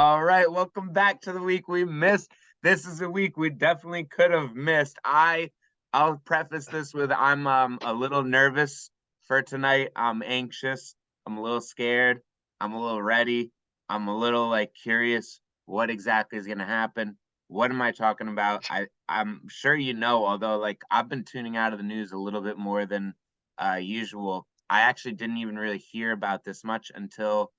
All right, welcome back to the week we missed. This is a week we definitely could have missed. I'll preface this with I'm a little nervous for tonight. I'm anxious. I'm a little scared. I'm a little ready. I'm a little like curious what exactly is going to happen. What am I talking about? I'm sure you know, although like I've been tuning out of the news a little bit more than usual. I actually didn't even really hear about this much until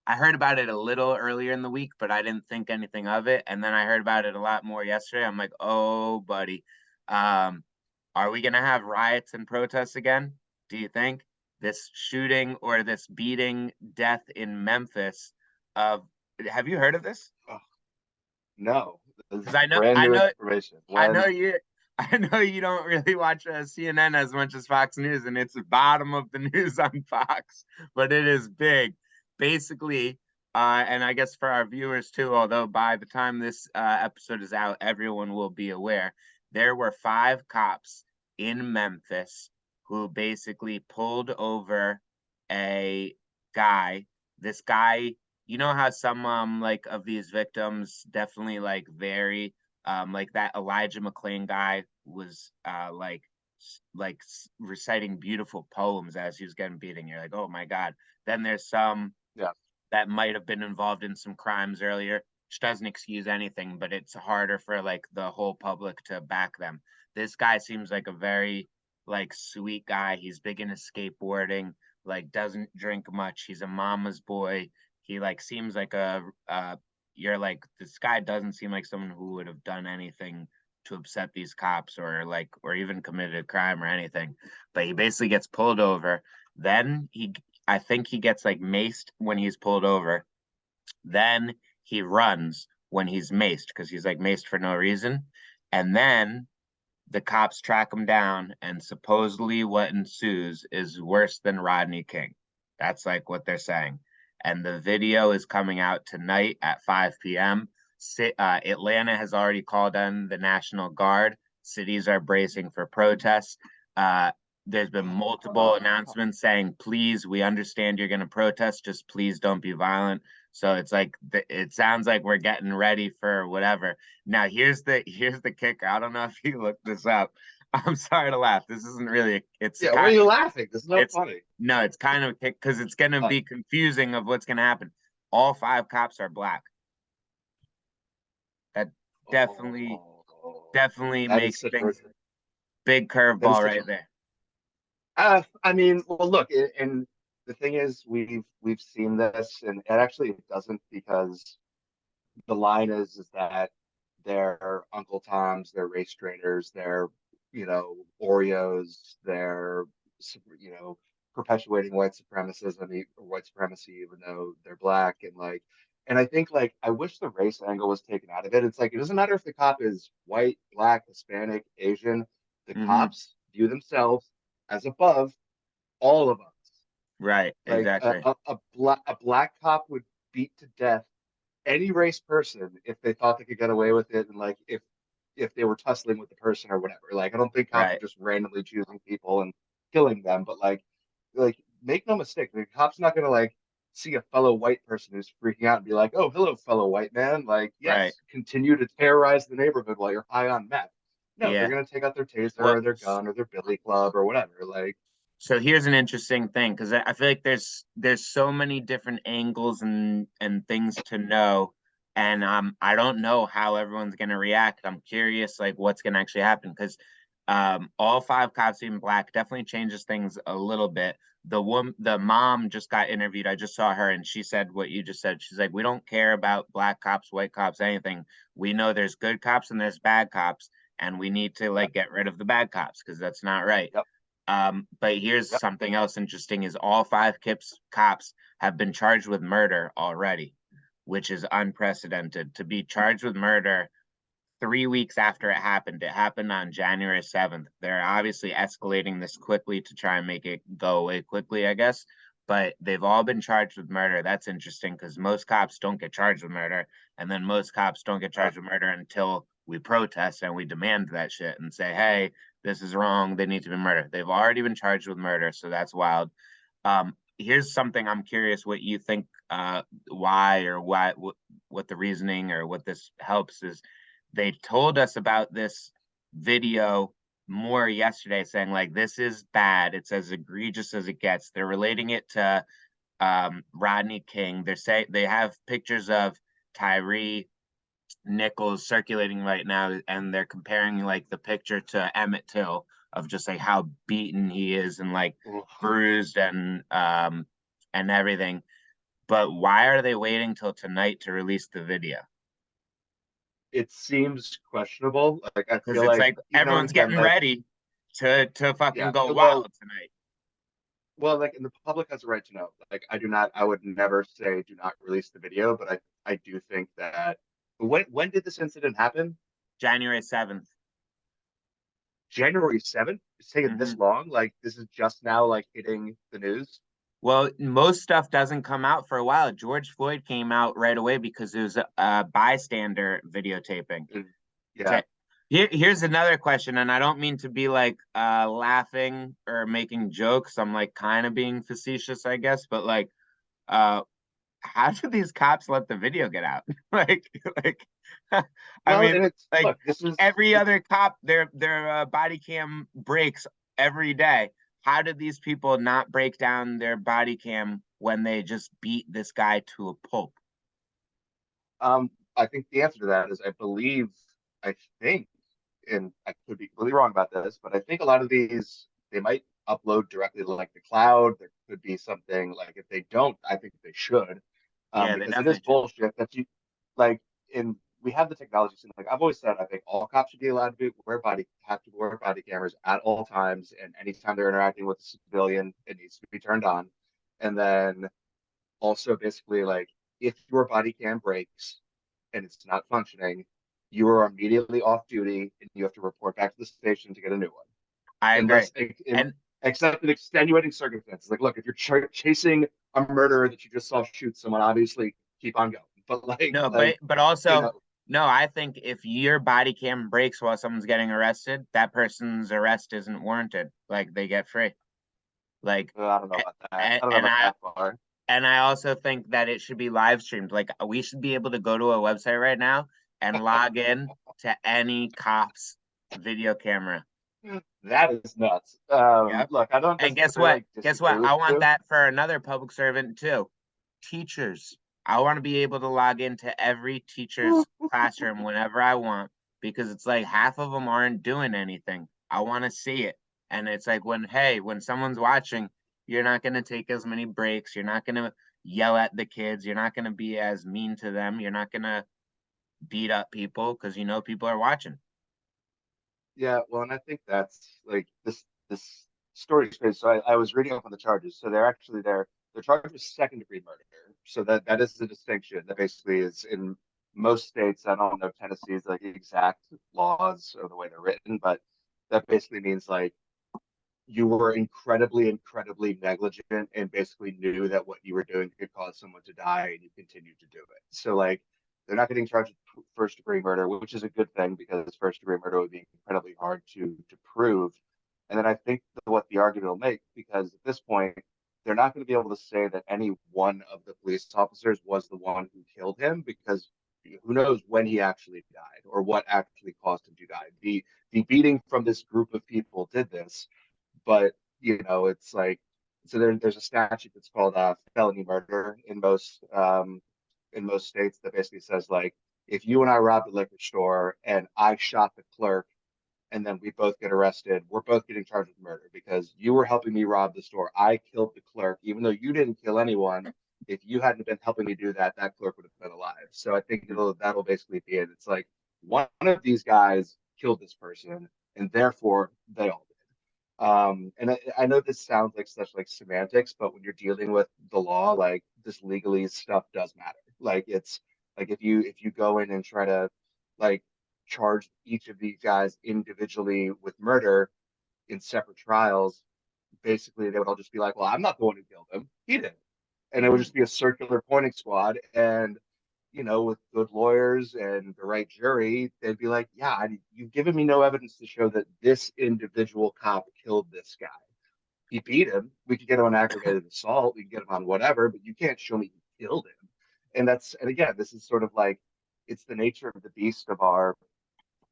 I heard about it a little earlier in the week, but I didn't think anything of it. And then I heard about it a lot more yesterday. I'm like, oh, buddy, um, are we going to have riots and protests again? Do you think this shooting or this beating death in Memphis of, have you heard of this? Oh, no, this Because is brand I new know, information. I know When you, I know you don't really watch CNN as much as Fox News, and it's the bottom of the news on Fox, but it is big. Basically, and I guess for our viewers too, although by the time this episode is out, everyone will be aware, there were five cops in Memphis who basically pulled over a guy. This guy, you know how some like of these victims definitely like vary, like that Elijah McClain guy was reciting beautiful poems as he was getting beaten. You're like, oh my god. Then there's some yeah, that might have been involved in some crimes earlier, which doesn't excuse anything, but it's harder for like the whole public to back them. This guy seems like a very like sweet guy. He's big into skateboarding, like doesn't drink much. He's a mama's boy. He like seems like a you're like, this guy doesn't seem like someone who would have done anything to upset these cops or like or even committed a crime or anything. But he basically gets pulled over. Then I think he gets like maced when he's pulled over. Then he runs when he's maced because he's like maced for no reason. And then the cops track him down, and supposedly what ensues is worse than Rodney King. That's like what they're saying. And the video is coming out tonight at 5 p.m. Atlanta has already called on the National Guard. Cities are bracing for protests. There's been multiple announcements saying, please, we understand you're going to protest. Just please don't be violent. So it's like it sounds like we're getting ready for whatever. Now here's the kicker. I don't know if you looked this up. I'm sorry to laugh. This isn't really it's yeah. Why are kind you of laughing? This is not it's funny. no, it's kind of because it's gonna Like, be confusing of what's gonna happen. All five cops are black. That definitely oh, definitely that is makes such a things big that is curveball such a. right there. I mean, well, look, and the thing is, we've seen this, and actually, it doesn't because the line is that they're Uncle Toms, they're race traitors, they're Oreos, they're you know perpetuating white supremacism or white supremacy, even though they're black, and I think like I wish the race angle was taken out of it. It's like it doesn't matter if the cop is white, black, Hispanic, Asian. The Hmm. cops view themselves as above all of us. Right, Like exactly. a black cop would beat to death any race person if they thought they could get away with it, and like if they were tussling with the person or whatever. Like I don't think cops are Right. just randomly choosing people and killing them, but like make no mistake, the cop's not gonna like see a fellow white person who's freaking out and be like, "Oh, hello, fellow white man." Like, Right. yes, continue to terrorize the neighborhood while you're high on meth. No, they're Yeah. gonna take out their taser Well, or their gun or their billy club or whatever. Like, so here's an interesting thing because I feel like there's so many different angles and things to know, and I don't know how everyone's gonna react. I'm curious like what's gonna actually happen because all five cops being black definitely changes things a little bit. The mom just got interviewed. I just saw her and she said what you just said. She's like, we don't care about black cops, white cops, anything. We know there's good cops and there's bad cops, and we need to yep, like get rid of the bad cops because that's not right. yep, But here's yep. something else interesting is all five cops have been charged with murder already, which is unprecedented. To be charged with murder 3 weeks after it happened on January 7th. They're obviously escalating this quickly to try and make it go away quickly, I guess. But they've all been charged with murder. That's interesting because most cops don't get charged with murder. And then most cops don't get Uh, charged with murder until we protest and we demand that shit and say, hey, this is wrong. They need to be murdered. They've already been charged with murder. So that's wild. Here's something I'm curious what you think why or what the reasoning or what this helps is they told us about this video more yesterday, saying like this is bad. It's as egregious as it gets. They're relating it to Rodney King. They have pictures of Tyree Nichols circulating right now, and they're comparing like the picture to Emmett Till of just like how beaten he is and like bruised and everything. But why are they waiting till tonight to release the video? It seems questionable. Like I Because feel it's like, like you know, and everyone's again, getting like, ready to fucking yeah, go well, wild tonight. like, and the public has a right to know. Like, I would never say do not release the video, but I do think that when did this incident happen? January 7th. January 7th? It's taken Hmm. this long? Like, this is just now like hitting the news? Well, most stuff doesn't come out for a while. George Floyd came out right away because it was a bystander videotaping. And yeah. To, here's another question, and I don't mean to be like laughing or making jokes. I'm like kind of being facetious, I guess, but like uh how did these cops let the video get out? like like I Well, mean, and it's, like look, this is every it's other cop, their body cam breaks every day. How did these people not break down their body cam when they just beat this guy to a pulp? I think the answer to that is I think, and I could be completely wrong about this, but I think a lot of these they might upload directly to like the cloud. There could be something like, if they don't, I think they should, Yeah, they because it is definitely should. bullshit that you like in. We have the technology, so like I've always said, I think all cops should be allowed to have to wear body cameras at all times, and anytime they're interacting with a civilian, it needs to be turned on. And then also basically like, if your body cam breaks and it's not functioning, you are immediately off duty and you have to report back to the station to get a new one. I agree. Unless, in, And except in extenuating circumstances. Like, look, if you're chasing a murderer that you just saw shoot someone, obviously keep on going. But no, like, but you also know, no, I think if your body cam breaks while someone's getting arrested, that person's arrest isn't warranted. Like they get free. Like I don't know about that. and, I don't know and about I that far. and I also think that it should be live streamed. Like we should be able to go to a website right now and log in to any cop's video camera. That is nuts. Yep. Look, I don't And guess necessarily what? like Guess disagree what? with I want you. that for another public servant too. Teachers. I want to be able to log into every teacher's classroom whenever I want because it's like half of them aren't doing anything. I want to see it. And it's like when someone's watching, you're not going to take as many breaks. You're not going to yell at the kids. You're not going to be as mean to them. You're not going to beat up people because you know people are watching. Yeah, well, and I think that's like this story is crazy. So I was reading up on the charges. So they're charged with second degree murder. So that is the distinction that basically is in most states. I don't know Tennessee's like exact laws or the way they're written, but that basically means like you were incredibly, incredibly negligent and basically knew that what you were doing could cause someone to die and you continued to do it. So like they're not getting charged with first degree murder, which is a good thing because first degree murder would be incredibly hard to prove. And then I think what the argument will make, because at this point, they're not going to be able to say that any one of the police officers was the one who killed him, because who knows when he actually died or what actually caused him to die. The beating from this group of people did this, but it's like, so there's a statute that's called felony murder in most states that basically says like, if you and I robbed a liquor store and I shot the clerk and then we both get arrested, we're both getting charged with murder because you were helping me rob the store. I killed the clerk, even though you didn't kill anyone. If you hadn't been helping me do that, that clerk would have been alive. So I think that'll basically be it. It's like one of these guys killed this person, and therefore they all did. And I know this sounds like such like semantics, but when you're dealing with the law, like this legalese stuff does matter. Like it's like if you go in and try to like charge each of these guys individually with murder in separate trials, basically they would all just be like, "Well, I'm not the one who killed him; he did," and it would Mhm. just be a circular pointing squad. And with good lawyers and the right jury, they'd be like, "Yeah, you've given me no evidence to show that this individual cop killed this guy. He beat him. We could get him on aggravated assault. We could get him on whatever, but you can't show me he killed him. And again, this is sort of like it's the nature of the beast of our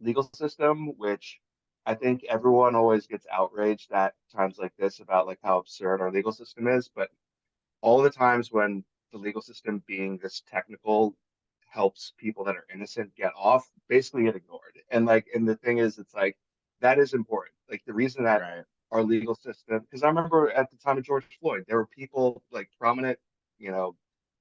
legal system, which I think everyone always gets outraged at times like this about like how absurd our legal system is. But all the times when the legal system being this technical helps people that are innocent get off, basically get ignored. And the thing is, it's like that is important. Like the reason that Right. our legal system, because I remember at the time of George Floyd, there were people like prominent, you know,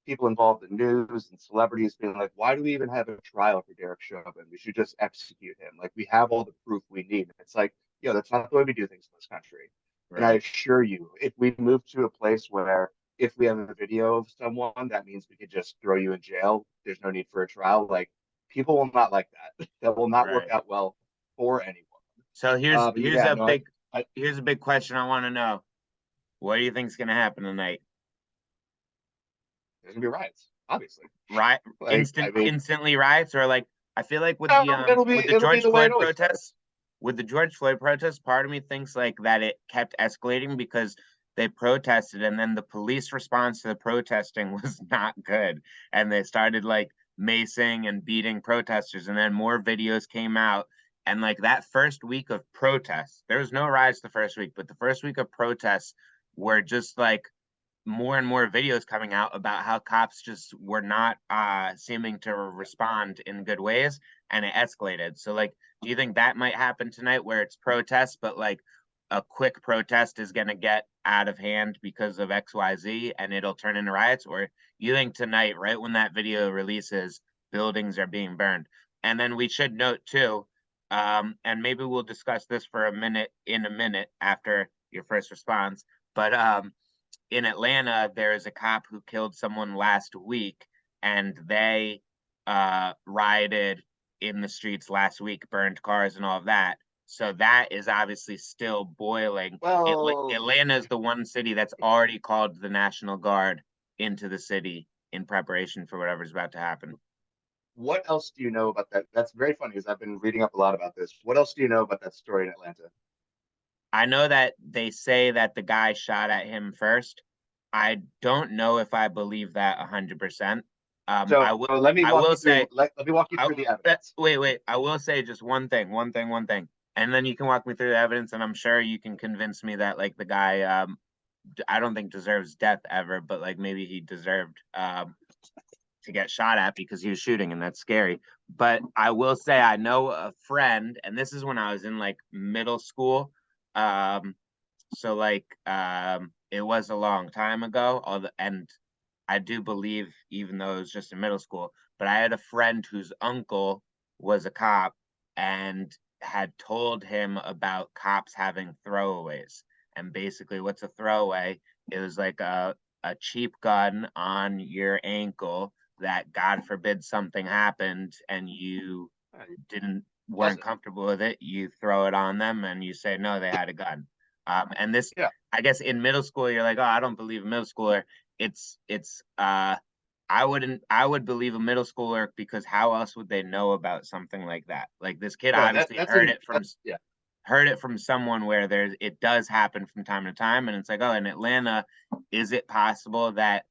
people involved in news and celebrities being like, why do we even have a trial for Derek Chauvin? We should just execute him. Like we have all the proof we need. It's like, that's not the way we do things in this country. And I Right. assure you, if we move to a place where if we have a video of someone, that means we could just throw you in jail. There's no need for a trial. Like people will not like that. That will not work Right. out well for anyone. So But yeah, no, here's a big question I want to know. What do you think's gonna happen tonight? there's gonna be riots, obviously. Right, Like, I mean, instantly riots, or like I feel like no, with the it'll be George the way it Floyd always protests, starts. part of me thinks like that it kept escalating because they protested and then the police response to the protesting was not good, and they started like macing and beating protesters, and then more videos came out, and like that first week of protests, there was no riots the first week, but the first week of protests were just like more and more videos coming out about how cops just were not seeming to respond in good ways, and it escalated. So like, do you think that might happen tonight where it's protests, but like a quick protest is going to get out of hand because of XYZ and it'll turn into riots? Or you think tonight, right when that video releases, buildings are being burned? And then we should note too, and maybe we'll discuss this for a minute after your first response, but in Atlanta, there is a cop who killed someone last week, and they rioted in the streets last week, burned cars and all of that. So that is obviously still boiling. Well, Atlanta is the one city that's already called the National Guard into the city in preparation for whatever's about to happen. what else do you know about that? That's very funny because I've been reading up a lot about this. What else do you know about that story in Atlanta? I know that they say that the guy shot at him first. I don't know if I believe that 100%. So let me I walk will you through. say Let me walk you through the evidence. wait. I will say just one thing, and then you can walk me through the evidence, and I'm sure you can convince me that like the guy, I don't think deserves death ever, but like maybe he deserved to get shot at because he was shooting, and that's scary. But I will say I know a friend, and this is when I was in like middle school. Um, so like it was a long time ago, and I do believe, even though it was just in middle school, but I had a friend whose uncle was a cop and had told him about cops having throwaways. And basically, what's a throwaway? It was like a cheap gun on your ankle that, God forbid, something happened and you didn't weren't Doesn't. comfortable with it, you throw it on them and you say no, they had a gun. And this, Yeah. I guess, in middle school, you're like, oh, I don't believe a middle schooler. It's I would believe a middle schooler because how else would they know about something like that? Like this kid No, obviously that's in that's yeah. heard it from someone where there's it does happen from time to time, and it's like, oh, in Atlanta, is it possible that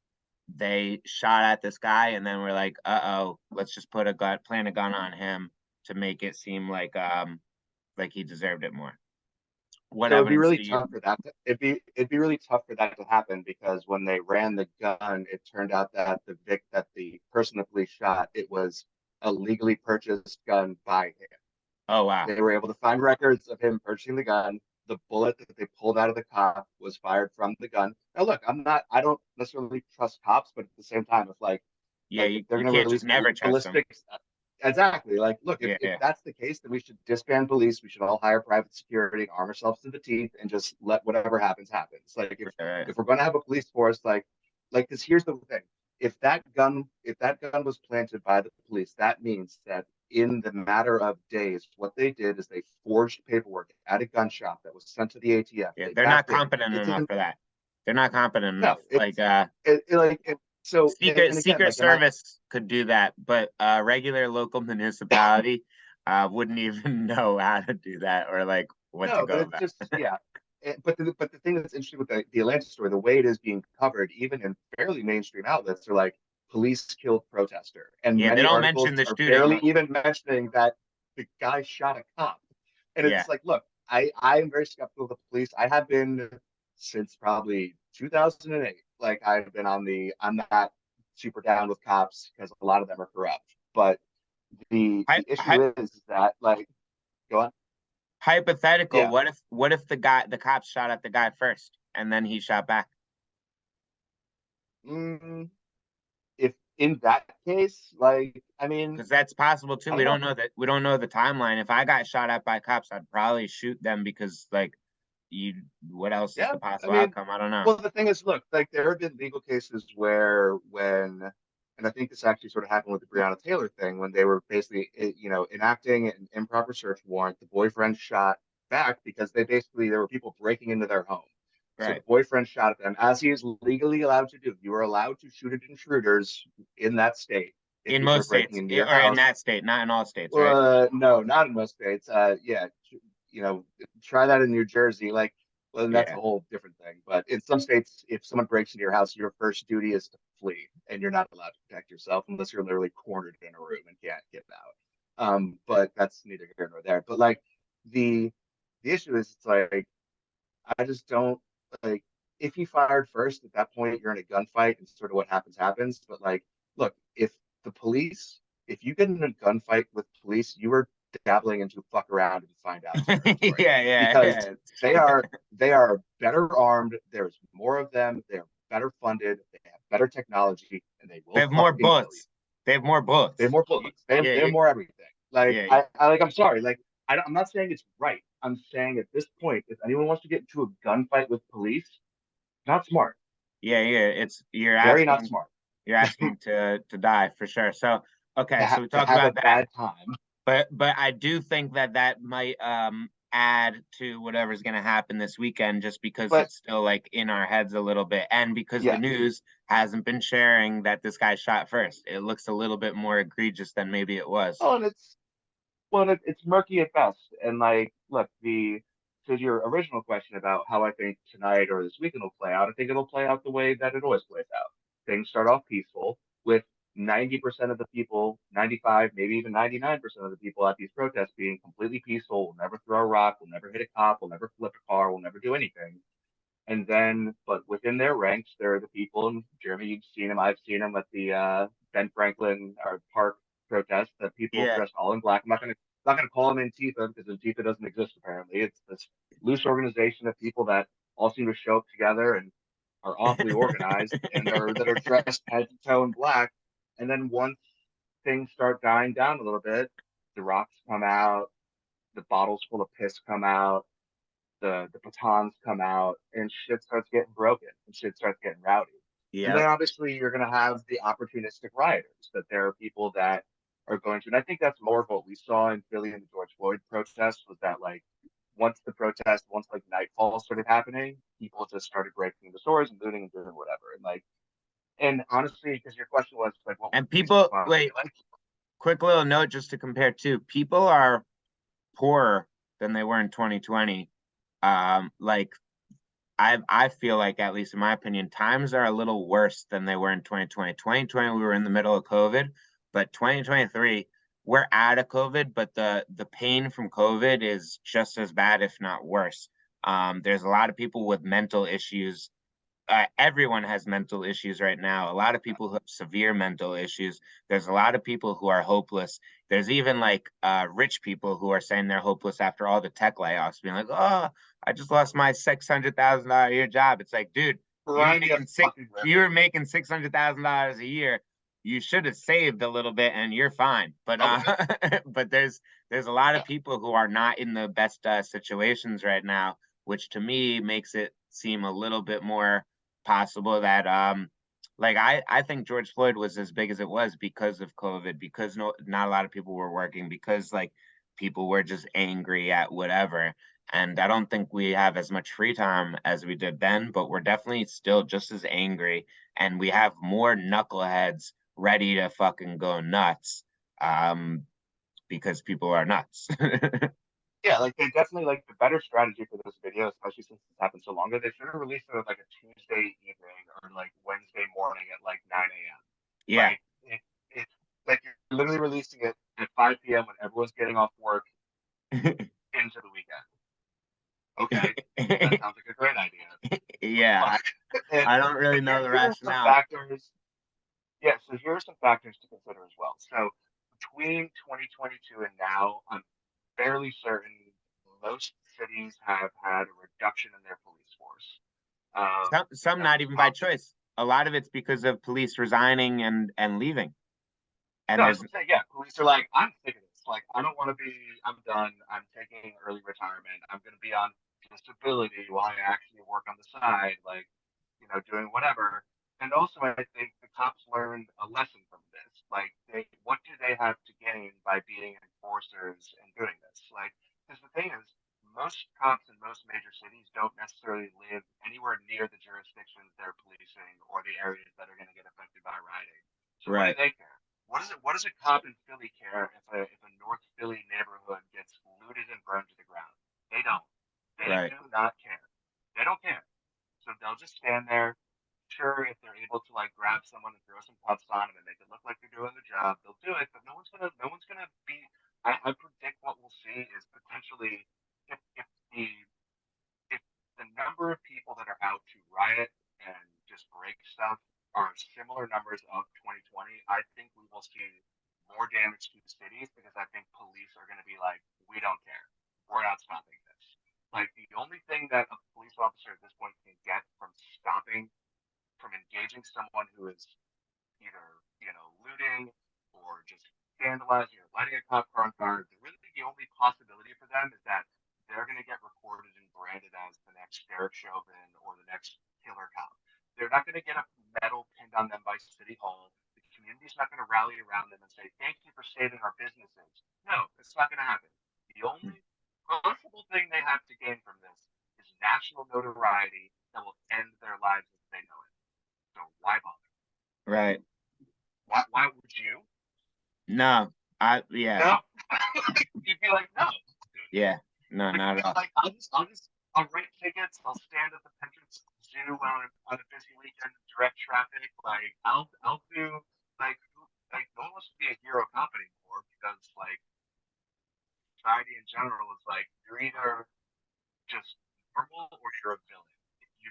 they shot at this guy and then we're like, uh-oh, let's just plant a gun on him to make it seem like he deserved it more? What So it'd be evidence really do you? tough for that. It'd be really tough for that to happen because when they ran the gun, it turned out that the person the police shot, it was a legally purchased gun by him. Oh wow. They were able to find records of him purchasing the gun. The bullet that they pulled out of the cop was fired from the gun. Now, look, I don't necessarily trust cops, but at the same time, Yeah, if they're you going to can't just release never trust them. ballistics, exactly. Like, look, Yeah, if yeah. that's the case, then we should disband police. We should all hire private security, arm ourselves to the teeth, and just let whatever happens happen. It's like Right. if we're going to have a police force, because here's the thing: if that gun was planted by the police, that means that in the matter of days, what they did is they forged paperwork at a gun shop that was sent to the ATF. Yeah, They they're not backed in. competent It's enough in for that. They're not competent no, enough. Like so and again, Secret like, and I Service could do that, but regular local municipality wouldn't even know how to do that or like what to no, but go it's about. just yeah. But the thing that's interesting with the Atlanta story, the way it is being covered, even in fairly mainstream outlets, are like police killed protester. And Yeah, they many don't articles mention the are shooting barely much. even mentioning that the guy shot a cop. And Yeah. it's like, look, I am very skeptical of the police. I have been since probably 2008. Like I've been I'm not super down with cops because a lot of them are corrupt. But Hy the issue hy is that like go on. Hypothetical, Yeah. what if the cops shot at the guy first and then he shot back? Mm, if in that case, like I mean, Because that's possible too. I don't know. We don't know the timeline. If I got shot at by cops, I'd probably shoot them because like you what else is Yeah, the I possible mean, outcome? I don't know. well, the thing is, look, like there have been legal cases where when, and I think this actually sort of happened with the Breonna Taylor thing when they were basically, enacting an improper search warrant. The boyfriend shot back because there were people breaking into their home. So the Right. boyfriend shot at them as he is legally allowed to do. You are allowed to shoot at intruders in that state if In people are most breaking states, into your or in house. that state, not in all states, right? No, not in most states. Yeah, you know, try that in New Jersey. Like, well, then that's a Yeah. whole different thing. But in some states, if someone breaks into your house, your first duty is to flee, and you're not allowed to protect yourself unless you're literally cornered in a room and can't get out. But that's neither here nor there. But like the the issue is, it's like I just don't like if he fired first at that point, you're in a gunfight and sort of what happens happens. But like, look, the police, if you get in a gunfight with police, you are dabbling into fuck around and find out territory Yeah, yeah, because yeah. they are better armed. There's more of them. They're better funded. They have better technology, and they They will have more fucking kill you. bullets. They have more They have bullets. more bullets. They have Yeah, more everything. Like yeah, I like. I'm sorry. Like I'm not saying it's right. I'm saying at this point, if anyone wants to get into a gunfight with police, not smart. yeah. It's Very not smart. you're asking to die for sure. So okay, so we To talked have a about that. bad time. But I do think that that might add to whatever's going to happen this weekend just because But it's still like in our heads a little bit and because the yeah, news hasn't been sharing that this guy shot first. It looks a little bit more egregious than maybe it was. well, and it's murky at best. And like, look, the to your original question about how I think tonight or this weekend will play out, I think it'll play out the way that it always plays out. Things start off peaceful with 90% of the people, 95, maybe even 99% of the people at these protests being completely peaceful. We'll never throw a rock. We'll never hit a cop. We'll never flip a car. We'll never do anything. And then, but within their ranks, there are the people, and Jeremy, you've seen them, I've seen them at the Ben Franklin or Park protest, the people Yeah. dressed all in black. I'm not gonna call them Antifa because Antifa doesn't exist apparently. It's this loose organization of people that all seem to show up together and are awfully organized and are that are dressed head to toe in black. And then once things start dying down a little bit, the rocks come out, the bottles full of piss come out, the batons come out, and shit starts getting broken and shit starts getting rowdy. And then Yep. obviously you're going to have the opportunistic rioters that there are people that are going to, and I think that's more of what we saw in Philly in the George Floyd protest was that like once like nightfall started happening, people just started breaking into stores and looting and doing whatever. And like, and honestly, because your question was like, what would And the police people, response be wait, like? quick little note just to compare too. People are poorer than they were in 2020. Like I feel like, at least in my opinion, times are a little worse than they were in 2020. 2020, we were in the middle of COVID, but 2023, we're out of COVID, but the pain from COVID is just as bad, if not worse. There's a lot of people with mental issues. Everyone has mental issues right now. A lot of people who have severe mental issues. There's a lot of people who are hopeless. There's even like rich people who are saying they're hopeless after all the tech layoffs, being like, "Oh, I just lost my $600,000 a year job." It's like, dude, Crying a fucking you river. were making $600,000 a year. You should have saved a little bit, and you're fine. But Oh yeah, but there's a lot of yeah. people who are not in the best situations right now, which to me makes it seem a little bit more possible that like I think George Floyd was as big as it was because of COVID, because not a lot of people were working, because like people were just angry at whatever. And I don't think we have as much free time as we did then, but we're definitely still just as angry and we have more knuckleheads ready to fucking go nuts. Um because people are nuts. Yeah, like they definitely like the better strategy for this video, especially since this happened so long ago. They should have released it like a Tuesday evening or like Wednesday morning at like 9 a.m. Yeah. Like it's like you're literally releasing it at 5 p.m. when everyone's getting off work into the weekend. Okay, that sounds like a great idea. Yeah, And I don't really know the here are some rationale. factors. Yeah, so here are some factors to consider as well. So between 2022 and now, I'm fairly certain most cities have had a reduction in their police force. Some That's not even by choice. A lot of it's because of police resigning and leaving. And No, I was there's gonna say, yeah, police are like, I'm sick of this. Like, I don't want to be, I'm done. I'm taking early retirement. I'm going to be on disability while I actually work on the side, like, doing whatever. And also, I think the cops learned a lesson from this. Like, what do they have to gain by being enforcers and doing this? Like, because the thing is, most cops in most major cities don't necessarily live anywhere near the jurisdictions they're policing or the areas that are going to get affected by rioting. So what do right, they care? What does a cop in Philly care if a North Philly neighborhood gets looted and burned to the ground? They don't. They right. do not care. They don't care. So they'll just stand there. Sure, if they're able to like grab someone and throw some cuffs on them and make it look like they're doing the job, they'll do it. But no one's gonna be. I predict what we'll see is potentially if the if the number of people that are out to riot and just break stuff are similar numbers of 2020, I think we will see more damage to the cities because I think police are going to be like, we don't care. We're not stopping this. Like, the only thing that a police officer at this point can get from stopping, from engaging someone who is either, looting or just vandalizing or lighting a cop car on fire, really the only possibility for them is that they're going to get recorded and branded as the next Derek Chauvin or the next killer cop. They're not going to get a medal pinned on them by City Hall. The community's not going to rally around them and say, thank you for saving our businesses. No, it's not going to happen. The only possible thing they have to gain from this is national notoriety that will end their lives as they know it. So why bother? Right. Why would you? No, yeah, No. You'd be like, no. yeah, no, Like, not at all. like I'll rent tickets. I'll stand at the Memphis Zoo on a busy weekend, direct traffic. Like, I'll do like no one wants to be a hero cop anymore because like society in general is like you're either just normal or you're a villain. If you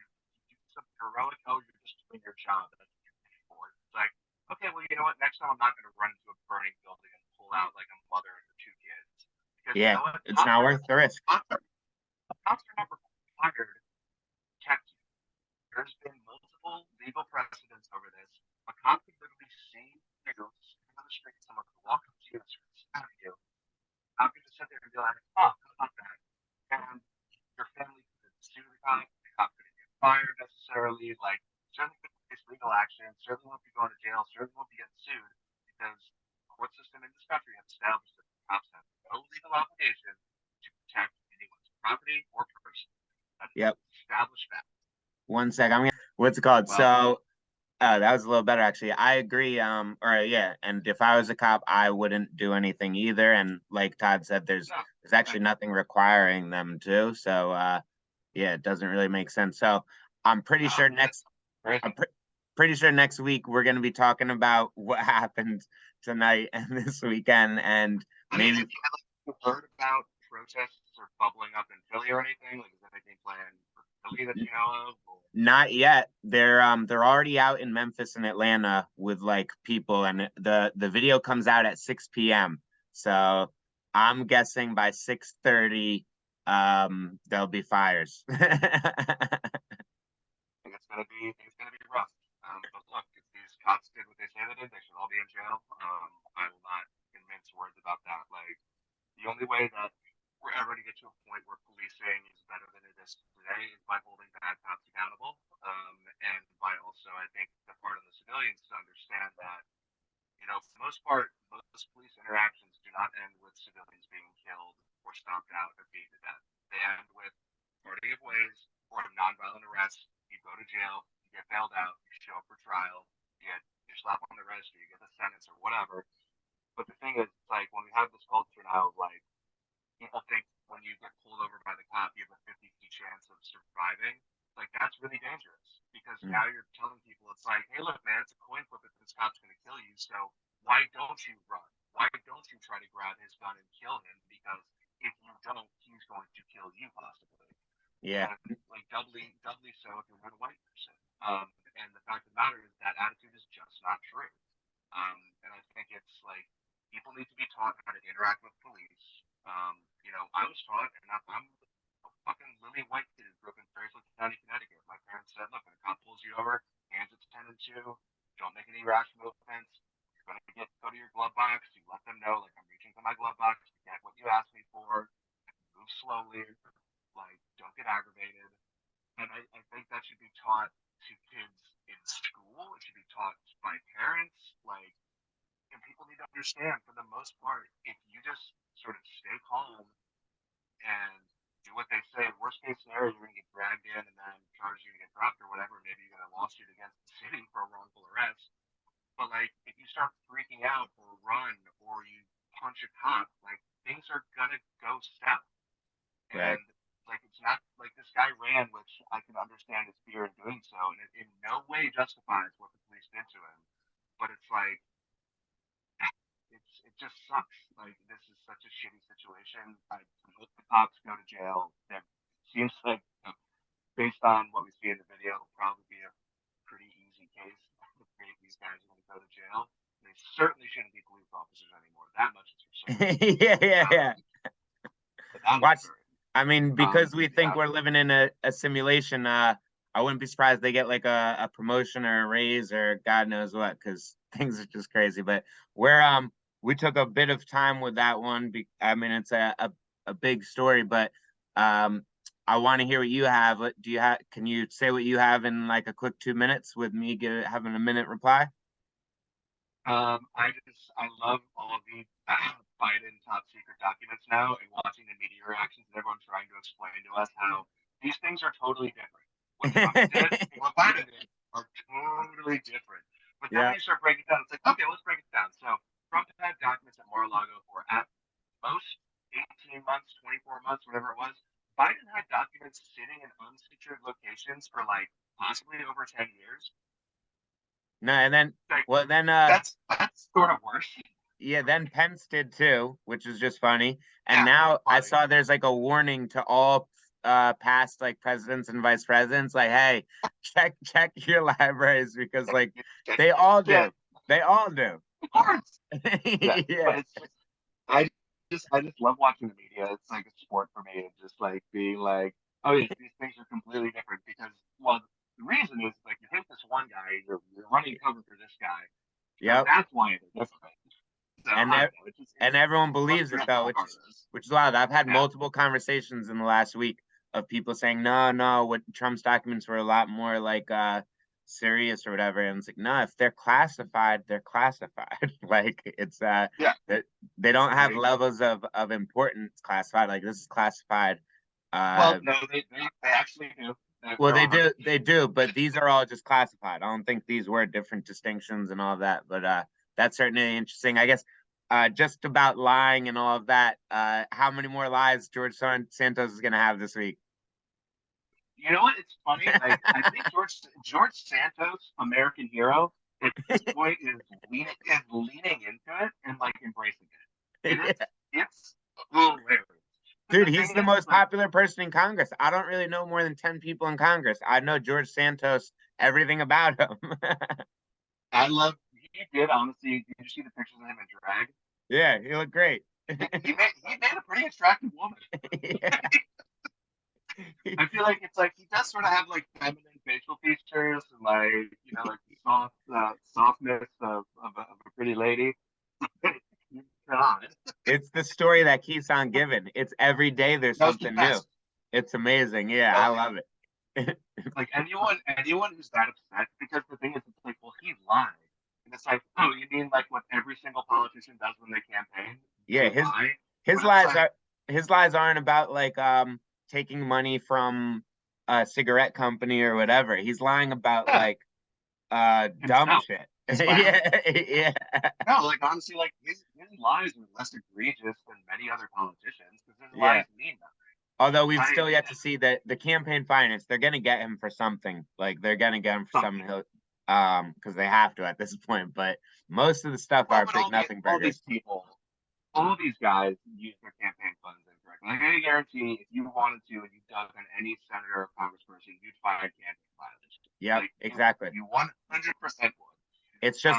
do something heroic, oh, you're just doing your job. That's what you're paid for. It's like, okay, well, you know what? Next time I'm not going to run into a burning building and pull out like a mother and her two kids. Because you Yeah, know what? it's not worth the risk. Cops are not required to protect you. There's been multiple legal precedents over this. A cop could literally see you sitting on the street, someone could walk up to you and stab you. Cop could just sit there and be like, oh, not that. And your family could sue the cop couldn't get fired necessarily. Like, certainly could face legal action, certainly won't be going to jail, certainly won't be getting sued because the court system in this country has established that cops have no legal obligation to protect anyone's property or person. That is Yep. established fact. One sec. What's it called? Well, So, that was a little better actually. I agree. Or yeah, and if I was a cop, I wouldn't do anything either. And like Todd said, no, there's actually thank you. nothing requiring them to. So, yeah, it doesn't really make sense. So, I'm pretty No, sure that's next I'm crazy. pretty sure next week we're going to be talking about what happened tonight and this weekend, and I mean, maybe have you heard about protests or bubbling up in Philly or anything? Like, is there anything planned for Philly that you know of? Or... not yet. They're already out in Memphis and Atlanta with like people, and the video comes out at 6 p.m. So I'm guessing by 6:30 there'll be fires. It's gonna be rough. But look, if these cops did what they say they did, they should all be in jail. I will not mince words about that. Like, the only way that we're ever to get to a point where policing is better than it is today is by holding bad cops accountable. And by also, I think, the part of the civilians to understand that, for the most part, most police interactions do not end with civilians being killed or stomped out or beaten to death. They end with parting of ways or a nonviolent arrest. You go to jail, you get bailed out, you show up for trial, you get your slap on the wrist, or you get the sentence or whatever. But the thing is, like, when we have this culture now of like people think when you get pulled over by the cop, you have a 50-50 chance of surviving. Like, that's really dangerous because Mm. now you're telling people it's like, hey, look, man, it's a coin flip if this cop's going to kill you. So why don't you run? Why don't you try to grab his gun and kill him? Because if you don't, he's going to kill you possibly. Yeah. And like doubly so if you're not a white person. And the fact of the matter is that attitude is just not true. And I think it's like people need to be taught how to interact with police. I was taught, and I'm a fucking lily white kid who grew up in Fairfield County, Connecticut. My parents said, look, when a cop pulls you over, hands it to 10 and 2, don't make any rash movements. You're going to go to your glove box. You let them know, like, I'm reaching for my glove box to get what you asked me for. Move slowly. Like, don't get aggravated. And I think that should be taught to kids in school. It should be taught by parents. Like, and people need to understand, for the most part, if you just sort of stay calm and do what they say, worst case scenario, you're going to get dragged in and then charged, you to get dropped or whatever. Maybe you get a lawsuit against the city for a wrongful arrest. But like, if you start freaking out or run or you punch a cop, like things are gonna go south. Right. And like, it's not like this guy ran, which I can understand his fear in doing so, and it in no way justifies what the police did to him. But it's like, it just sucks. Like, this is such a shitty situation. I hope the cops go to jail. It seems like, based on what we see in the video, it'll probably be a pretty easy case. These guys are going to go to jail. They certainly shouldn't be police officers anymore. That much is for certain. Yeah, yeah, yeah. That much Watch. for certain. I mean, because we think Yeah. we're living in a simulation, I wouldn't be surprised they get like a promotion or a raise or God knows what, because things are just crazy. But we took a bit of time with that one. I mean, it's a big story, but um I want to hear what you have. Do you have? Can you say what you have in like a quick 2 minutes with me having a minute reply? I love all of the Biden top secret documents now and watching the media reactions and everyone trying to explain to us how these things are totally different. What Trump did and what Biden did are totally different. But then Yeah. when you start breaking it down, it's like, okay, let's break it down. So Trump had documents at Mar-a-Lago for at most 18 months, 24 months, whatever it was. Biden had documents sitting in unsecured locations for like possibly over 10 years. No, and then Like, well then that's sort of worse. yeah, then Pence did too, which is just funny. And Yeah, now I funny. saw there's like a warning to all past like presidents and vice presidents, like, hey, check your libraries because like they all Yeah, do. They all do. of course. Yeah, but Yeah. it's just I just love watching the media. It's like a sport for me, and just like being like, oh yeah, these things are completely different because well, the reason is like you hate this one guy, you're running cover for this guy, so Yep. that's why they're different. So And I don't know. and everyone It's fun believes for it us though, all part of this. which is wild. I've had Yeah. multiple conversations in the last week of people saying, no, no, what Trump's documents were a lot more like serious or whatever. And it's like, no, if they're classified, they're classified. Like it's Yeah. that they don't have Like, levels of importance classified. Like this is classified. well, no, they actually do. Well, There are. they do, but these are all just classified. I don't think these were different distinctions and all of that, but that's certainly interesting. I guess just about lying and all of that. How many more lies George Santos is going to have this week? You know what? It's funny. Like I think George Santos, American hero, at this point is leaning into it and like embracing it. Yeah. It's hilarious. But Dude, the he's thing the is, it's most like popular person in Congress. I don't really know more than 10 people in Congress. I know George Santos, everything about him. I love. He did honestly. Did you see the pictures of him in drag? Yeah, he looked great. He made a pretty attractive woman. Yeah. I feel like it's like he does sort of have like feminine facial features and like like soft softness of a pretty lady. God, It's the story that keeps on giving. It's every day there's that was the something new. best. It's amazing. Yeah, I No, love it. like anyone who's that upset because the thing is, it's like, well, he lied, and it's like, oh, you mean like what every single politician does when they campaign? Yeah, They lie, his but it's lies like, are his lies aren't about like taking money from a cigarette company or whatever. He's lying about yeah, like dumb himself, shit. his family. Yeah, yeah. No, like honestly, like his lies are less egregious than many other politicians because his Yeah. lies mean nothing. Although we've I still yet to see the campaign finance. They're gonna get him for something. Like they're gonna get him for something. something. Because they have to at this point. But most of the stuff Well, are but big nothing all these burgers. people, all of these guys use their campaign funds incorrectly. Like, I guarantee if you wanted to and you dug on any senator or congressperson, you'd find campaign violation. Yep, Like exactly. you 100% would. It's Yeah,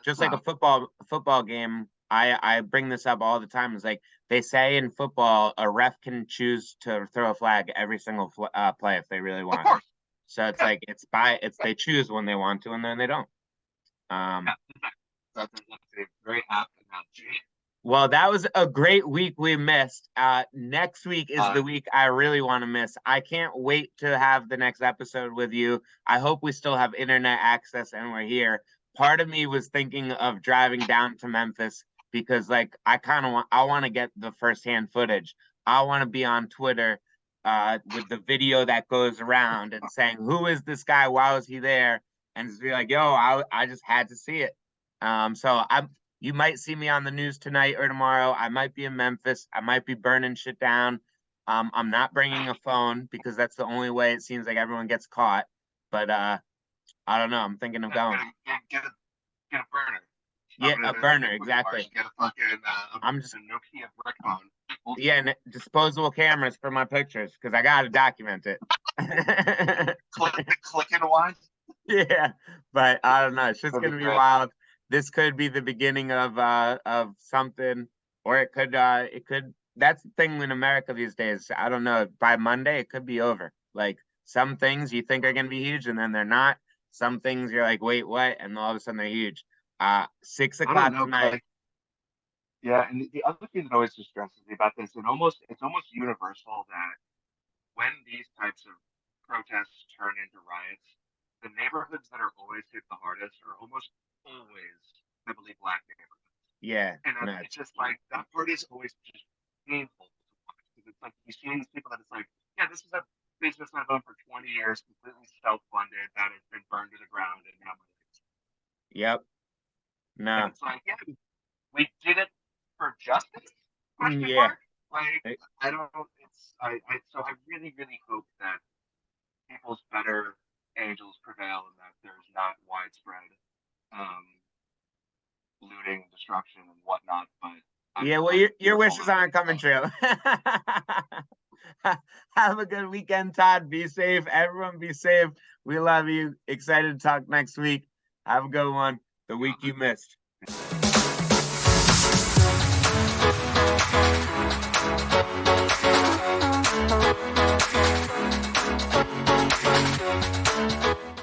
just like so a football game. I bring this up all the time. It's like they say in football, a ref can choose to throw a flag every single play if they really of want. course, So it's yeah, like they choose when they want to and then they don't. yeah, that's a very apt analogy. Well, that was a great week we missed. Next week is Uh, the week I really want to miss. I can't wait to have the next episode with you. I hope we still have internet access and we're here. Part of me was thinking of driving down to Memphis because like I want to get the firsthand footage. I want to be on Twitter with the video that goes around and saying, who is this guy? Why was he there? And just be like, yo, I just had to see it. So you might see me on the news tonight or tomorrow. I might be in Memphis. I might be burning shit down. I'm not bringing a phone because that's the only way it seems like everyone gets caught. But I don't know. I'm thinking of going. get a burner. Yeah, a burner, exactly. Get a fucking I'm just a Nokia brick phone. yeah, and disposable cameras for my pictures because I gotta document it. Clicking wise. Yeah, but I don't know. It's just That'd be gonna be great. wild. This could be the beginning of something, or it could. That's the thing in America these days. I don't know. By Monday, it could be over. Like some things you think are gonna be huge, and then they're not. Some things you're like, wait, what? And all of a sudden they're huge. 6 I don't o'clock know, tonight. like, yeah, and the other thing that always distresses me about this, and it's almost universal that when these types of protests turn into riots, the neighborhoods that are always hit the hardest are almost always heavily black neighborhoods. Yeah, And no, it's just like that part is always just painful to watch because it's like you see these people that it's like, yeah, this is a business I've owned for 20 years, completely self-funded, that has been burned to the ground, and now yep, and no, it's like, yeah, we did it for justice? Question yeah. mark. Like I don't. It's so I really really hope that people's better angels prevail and that there's not widespread um, looting, destruction, and whatnot. But Yeah, well, I'm your fearful wishes that aren't coming true. Have a good weekend, Todd. Be safe. Everyone be safe. We love you. Excited to talk next week. Have a good one. The week you missed.